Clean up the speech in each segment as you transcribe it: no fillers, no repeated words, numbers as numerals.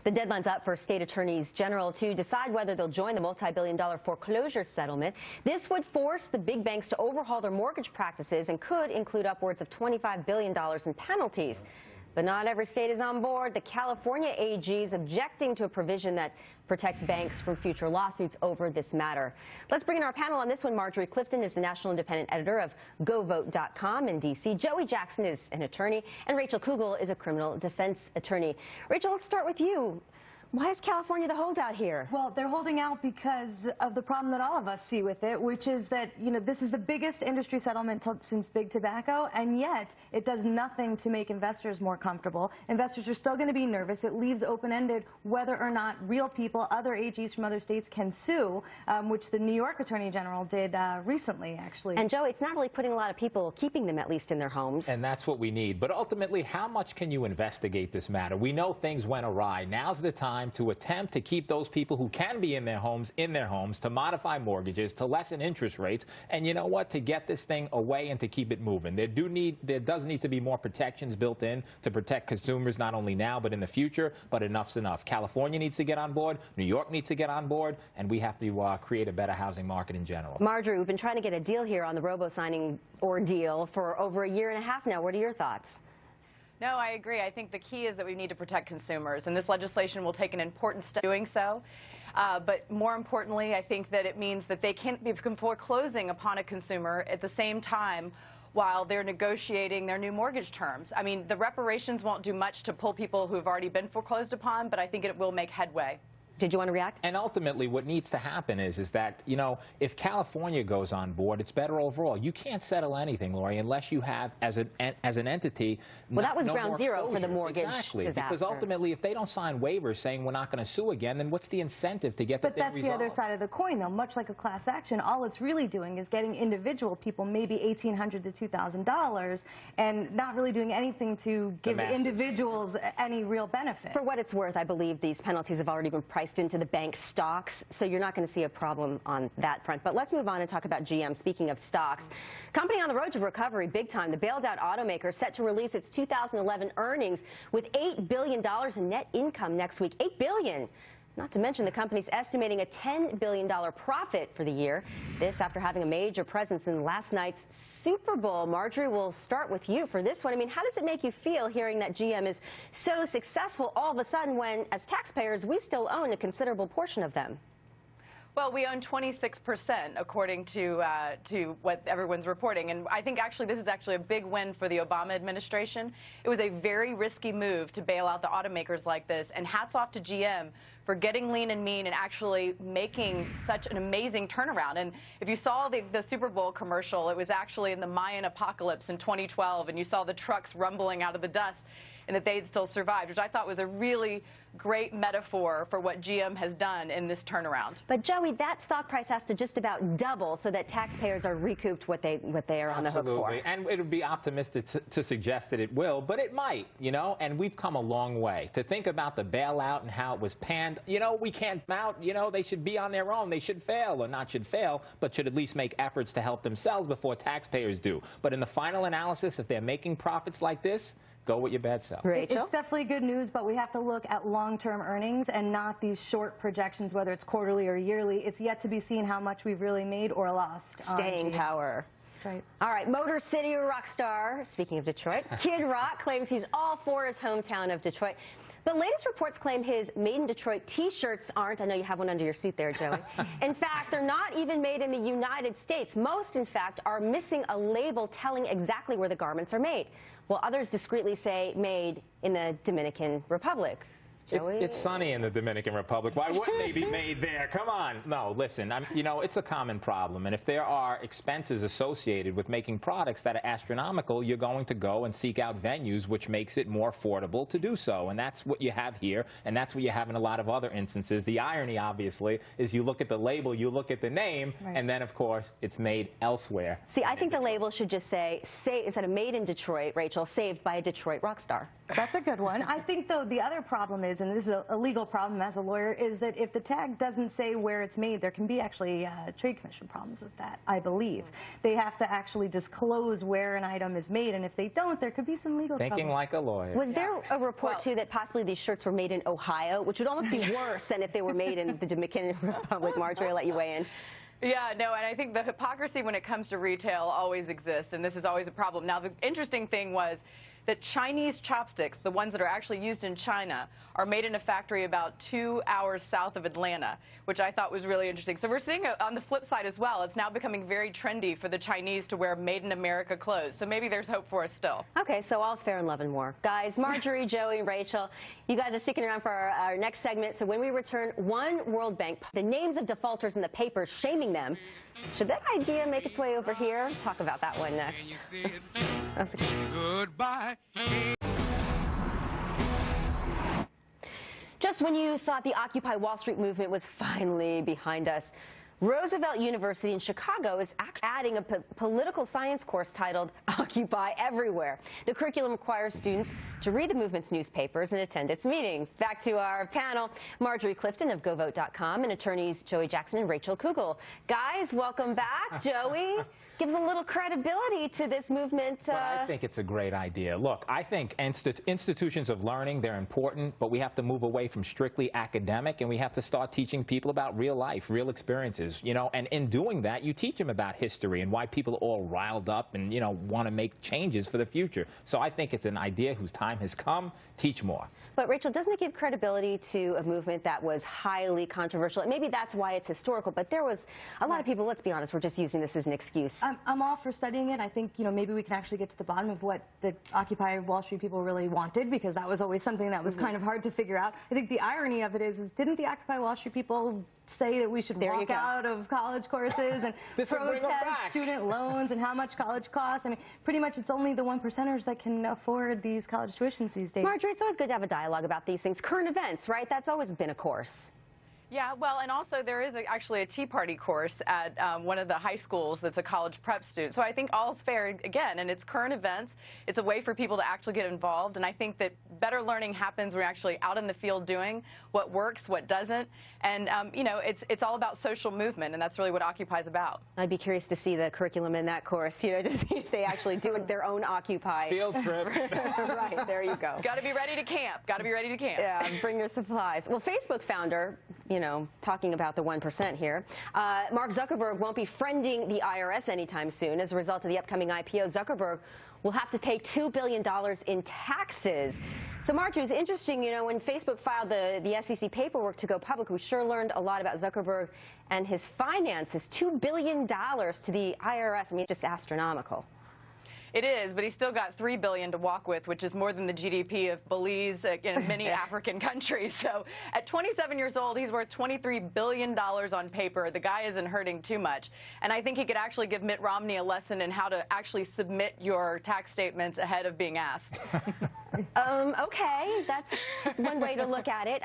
The deadline's up for state attorneys general to decide whether they'll join the multi-billion-dollar foreclosure settlement. This would force the big banks to overhaul their mortgage practices and could include upwards of $25 billion in penalties. But not every state is on board. The California AG is objecting to a provision that protects banks from future lawsuits over this matter. Let's bring in our panel on this one. Marjorie Clifton is the national independent editor of GoVote.com in D.C. Joey Jackson is an attorney, and Rachel Kugel is a criminal defense attorney. Rachel, let's start with you. Why is California the holdout here? Well, they're holding out because of the problem that all of us see with it, which is that, this is the biggest industry settlement since big tobacco, and yet it does nothing to make investors more comfortable. Investors are still going to be nervous. It leaves open-ended whether or not real people, other AGs from other states, can sue, which the New York Attorney General did recently, actually. And, Joe, it's not really putting a lot of people, keeping them at least in their homes. And that's what we need. But ultimately, how much can you investigate this matter? We know things went awry. Now's the time to attempt to keep those people who can be in their homes, to modify mortgages, to lessen interest rates, and you know what, to get this thing away and to keep it moving. There does need to be more protections built in to protect consumers not only now but in the future, but enough's enough. California needs to get on board, New York needs to get on board, and we have to create a better housing market in general. Marjorie, we've been trying to get a deal here on the robo-signing ordeal for over a year and a half now. What are your thoughts? No, I agree. I think the key is that we need to protect consumers, and this legislation will take an important step doing so. But more importantly, I think that it means that they can't be foreclosing upon a consumer at the same time while they're negotiating their new mortgage terms. I mean, the reparations won't do much to pull people who have already been foreclosed upon, but I think it will make headway. Did you want to react? And ultimately, what needs to happen is that, if California goes on board, it's better overall. You can't settle anything, Lori, unless you have, as an entity, well, that was ground zero for the mortgage disaster. Because ultimately, if they don't sign waivers saying we're not going to sue again, then what's the incentive to get the thing resolved? But that's the other side of the coin, though. Much like a class action, all it's really doing is getting individual people maybe $1,800 to $2,000 and not really doing anything to give individuals any real benefit. For what it's worth, I believe these penalties have already been priced into the bank stocks, so you're not going to see a problem on that front. But let's move on and talk about GM. Speaking of stocks, company on the road to recovery big time. The bailed-out automaker set to release its 2011 earnings with $8 billion in net income next week. $8 billion. Not to mention the company's estimating a $10 billion profit for the year. This after having a major presence in last night's Super Bowl. Marjorie, we'll start with you for this one. I mean, how does it make you feel hearing that GM is so successful all of a sudden when, as taxpayers, we still own a considerable portion of them? Well, we own 26%, according to what everyone's reporting. And I think actually this is actually a big win for the Obama administration. It was a very risky move to bail out the automakers like this. And hats off to GM for getting lean and mean and actually making such an amazing turnaround. And if you saw the Super Bowl commercial, it was actually in the Mayan apocalypse in 2012, and you saw the trucks rumbling out of the dust, and that they'd still survived, which I thought was a really great metaphor for what GM has done in this turnaround. But Joey, that stock price has to just about double so that taxpayers are recouped what they are on the hook for. And it would be optimistic to suggest that it will, but it might, and we've come a long way. To think about the bailout and how it was panned, we can't out, they should be on their own. They should fail, or not should fail, but should at least make efforts to help themselves before taxpayers do. But in the final analysis, if they're making profits like this, go with your bad self. Rachel? It's definitely good news, but we have to look at long-term earnings and not these short projections, whether it's quarterly or yearly. It's yet to be seen how much we've really made or lost. Staying power. That's right. All right, Motor City rock star, speaking of Detroit, Kid Rock claims he's all for his hometown of Detroit. But latest reports claim his Made in Detroit T-shirts aren't. I know you have one under your seat there, Joey. In fact, they're not even made in the United States. Most, in fact, are missing a label telling exactly where the garments are made, while others discreetly say made in the Dominican Republic. It's sunny in the Dominican Republic. Why wouldn't they be made there? Come on. No, listen, it's a common problem. And if there are expenses associated with making products that are astronomical, you're going to go and seek out venues, which makes it more affordable to do so. And that's what you have here, and that's what you have in a lot of other instances. The irony, obviously, is you look at the label, you look at the name, and then, of course, it's made elsewhere. See, I think the label should just say, instead of made in Detroit, Rachel, saved by a Detroit rock star. That's a good one. I think, though, the other problem is, and this is a legal problem as a lawyer, is that if the tag doesn't say where it's made, there can be actually trade commission problems with that, I believe. They have to actually disclose where an item is made, and if they don't, there could be some legal Thinking trouble. like a lawyer. Was there a report, too, that possibly these shirts were made in Ohio, which would almost be worse than if they were made in the Dominican Republic? Marjorie, I'll let you weigh in. Yeah, no, and I think the hypocrisy when it comes to retail always exists, and this is always a problem. Now, the interesting thing was that Chinese chopsticks, the ones that are actually used in China, are made in a factory about 2 hours south of Atlanta, which I thought was really interesting. So we're seeing on the flip side as well, it's now becoming very trendy for the Chinese to wear made in America clothes. So maybe there's hope for us still. Okay, so all's fair in love and war. Guys, Marjorie, Joey, and Rachel, you guys are sticking around for our next segment. So when we return, one World Bank, the names of defaulters in the papers shaming them. Should that idea make its way over here? Talk about that one next. Goodbye. Just when you thought the Occupy Wall Street movement was finally behind us, Roosevelt University in Chicago is adding a political science course titled Occupy Everywhere. The curriculum requires students to read the movement's newspapers and attend its meetings. Back to our panel, Marjorie Clifton of GoVote.com and attorneys Joey Jackson and Rachel Kugel. Guys, welcome back. Joey gives a little credibility to this movement. But I think it's a great idea. Look, I think institutions of learning, they're important, but we have to move away from strictly academic, and we have to start teaching people about real life, real experiences. You know, and in doing that, you teach them about history and why people are all riled up and, you know, want to make changes for the future. So I think it's an idea whose time has come. Teach more. But, Rachel, doesn't it give credibility to a movement that was highly controversial? And maybe that's why it's historical, but there was a lot of people, let's be honest, were just using this as an excuse. I'm all for studying it. I think, you know, maybe we can actually get to the bottom of what the Occupy Wall Street people really wanted, because that was always something that was kind of hard to figure out. I think the irony of it is didn't the Occupy Wall Street people say that we should walk out of college courses and protest student loans and how much college costs? I mean, pretty much it's only the 1%ers that can afford these college tuitions these days. Marjorie, it's always good to have a dialogue about these things. Current events, right? That's always been a course. Yeah, well, and also there is actually a Tea Party course at one of the high schools that's a college prep student. So I think all's fair, again, and it's current events. It's a way for people to actually get involved, and I think that better learning happens when you're actually out in the field doing what works, what doesn't, and, you know, it's all about social movement, and that's really what Occupy is about. I'd be curious to see the curriculum in that course, you know, to see if they actually do their own Occupy. Field trip. Right, there you go. Got to be ready to camp. Got to be ready to camp. Yeah, bring your supplies. Well, Facebook founder, you know, talking about the 1% here, Mark Zuckerberg won't be friending the IRS anytime soon. As a result of the upcoming IPO, Zuckerberg will have to pay $2 billion in taxes. So, Marjorie, it's interesting, you know, when Facebook filed the SEC paperwork to go public, we sure learned a lot about Zuckerberg and his finances. $2 billion to the IRS. I mean, just astronomical. It is, but he's still got $3 billion to walk with, which is more than the GDP of Belize and many African countries. So at 27 years old, he's worth $23 billion on paper. The guy isn't hurting too much. And I think he could actually give Mitt Romney a lesson in how to actually submit your tax statements ahead of being asked. Okay, that's one way to look at it.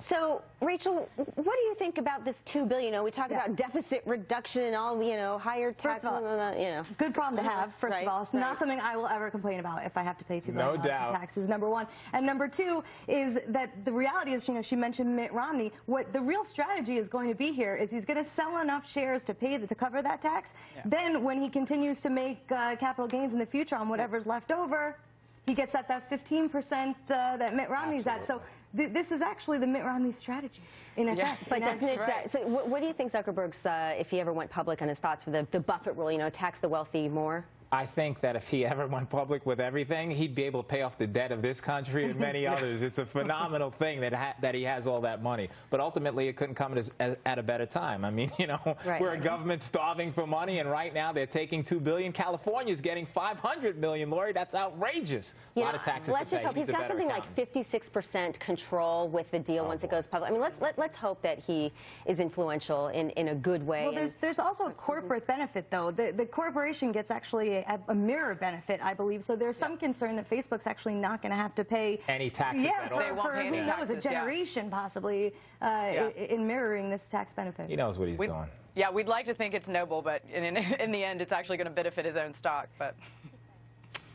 So, Rachel, what do you think about this $2 billion? You know, we talk about deficit reduction and all, you know, higher tax. First of all, you know, good problem to have. First of all, it's not something I will ever complain about if I have to pay $2 billion in taxes. Number one, and number two is that the reality is, you know, she mentioned Mitt Romney. What the real strategy is going to be here is he's going to sell enough shares to pay to cover that tax. Yeah. Then, when he continues to make capital gains in the future on whatever's left over, he gets at that 15% that Mitt Romney's at. So this is actually the Mitt Romney strategy in effect. Yeah, but doesn't it? So what do you think Zuckerberg's, if he ever went public, on his thoughts for the Buffett rule? You know, tax the wealthy more. I think that if he ever went public with everything, he'd be able to pay off the debt of this country and many others. It's a phenomenal thing that he has all that money. But ultimately, it couldn't come at a better time. I mean, you know, we're a government starving for money, and right now they're taking $2 billion. California's getting $500 million, Lori. That's outrageous. A lot of taxes to pay. Let's just hope he's got something like 56% control with the deal once it goes public. I mean, let's hope that he is influential in a good way. Well, there's also a corporate benefit, though. The corporation gets actually a mirror benefit, I believe. So there's some concern that Facebook's actually not going to have to pay any taxes at all. For who knows, a generation possibly in mirroring this tax benefit. He knows what he's doing. Yeah, we'd like to think it's noble, but in the end, it's actually going to benefit his own stock. But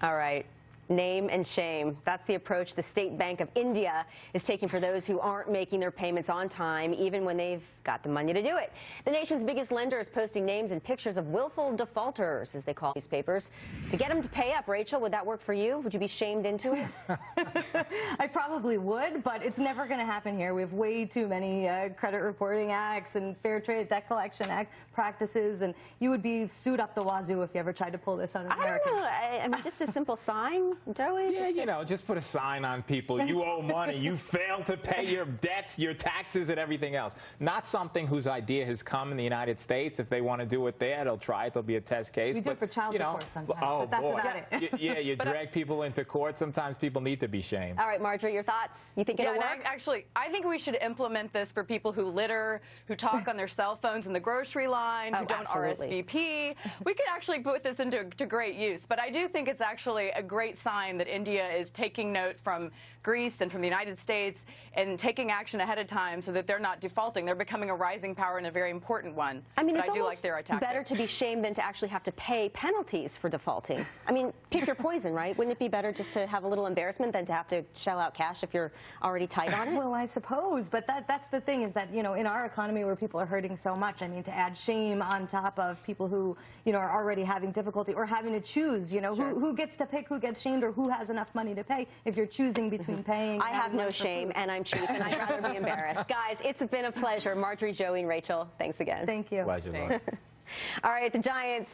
all right. Name and shame. That's the approach the State Bank of India is taking for those who aren't making their payments on time, even when they've got the money to do it. The nation's biggest lender is posting names and pictures of willful defaulters, as they call newspapers, to get them to pay up. Rachel, would that work for you? Would you be shamed into it? I probably would, but it's never going to happen here. We have way too many credit reporting acts and Fair Trade Debt Collection Act practices, and you would be sued up the wazoo if you ever tried to pull this on an American. I don't know. I mean, just a simple sign, Joey? Yeah, you know, just put a sign on people. You owe money. You failed to pay your debts, your taxes, and everything else. Not something whose idea has come in the United States. If they want to do it there, they'll try it. There'll be a test case. We do it for child support sometimes, but that's about it. Yeah, you drag people into court. Sometimes people need to be shamed. All right, Marjorie, your thoughts? You think it'll work? Actually, I think we should implement this for people who litter, who talk on their cell phones in the grocery line, who don't RSVP. We could actually put this into great use. But I do think it's actually a great sign that India is taking note from Greece and from the United States and taking action ahead of time so that they're not defaulting. They're becoming a rising power and a very important one. I mean, but it's I do like their tactic. better to be shamed than to actually have to pay penalties for defaulting. I mean, pick your poison, right? Wouldn't it be better just to have a little embarrassment than to have to shell out cash if you're already tight on it? Well, I suppose, but that's the thing is that, you know, in our economy where people are hurting so much, I mean, to add shame on top of people who, you know, are already having difficulty or having to choose, you know, who gets to pick who gets shamed or who has enough money to pay if you're choosing between paying. I have no shame, and I'm cheap, and I'd rather be embarrassed. Guys, it's been a pleasure. Marjorie, Joey, and Rachel, thanks again. Thank you. Pleasure, Laura. All right, the Giants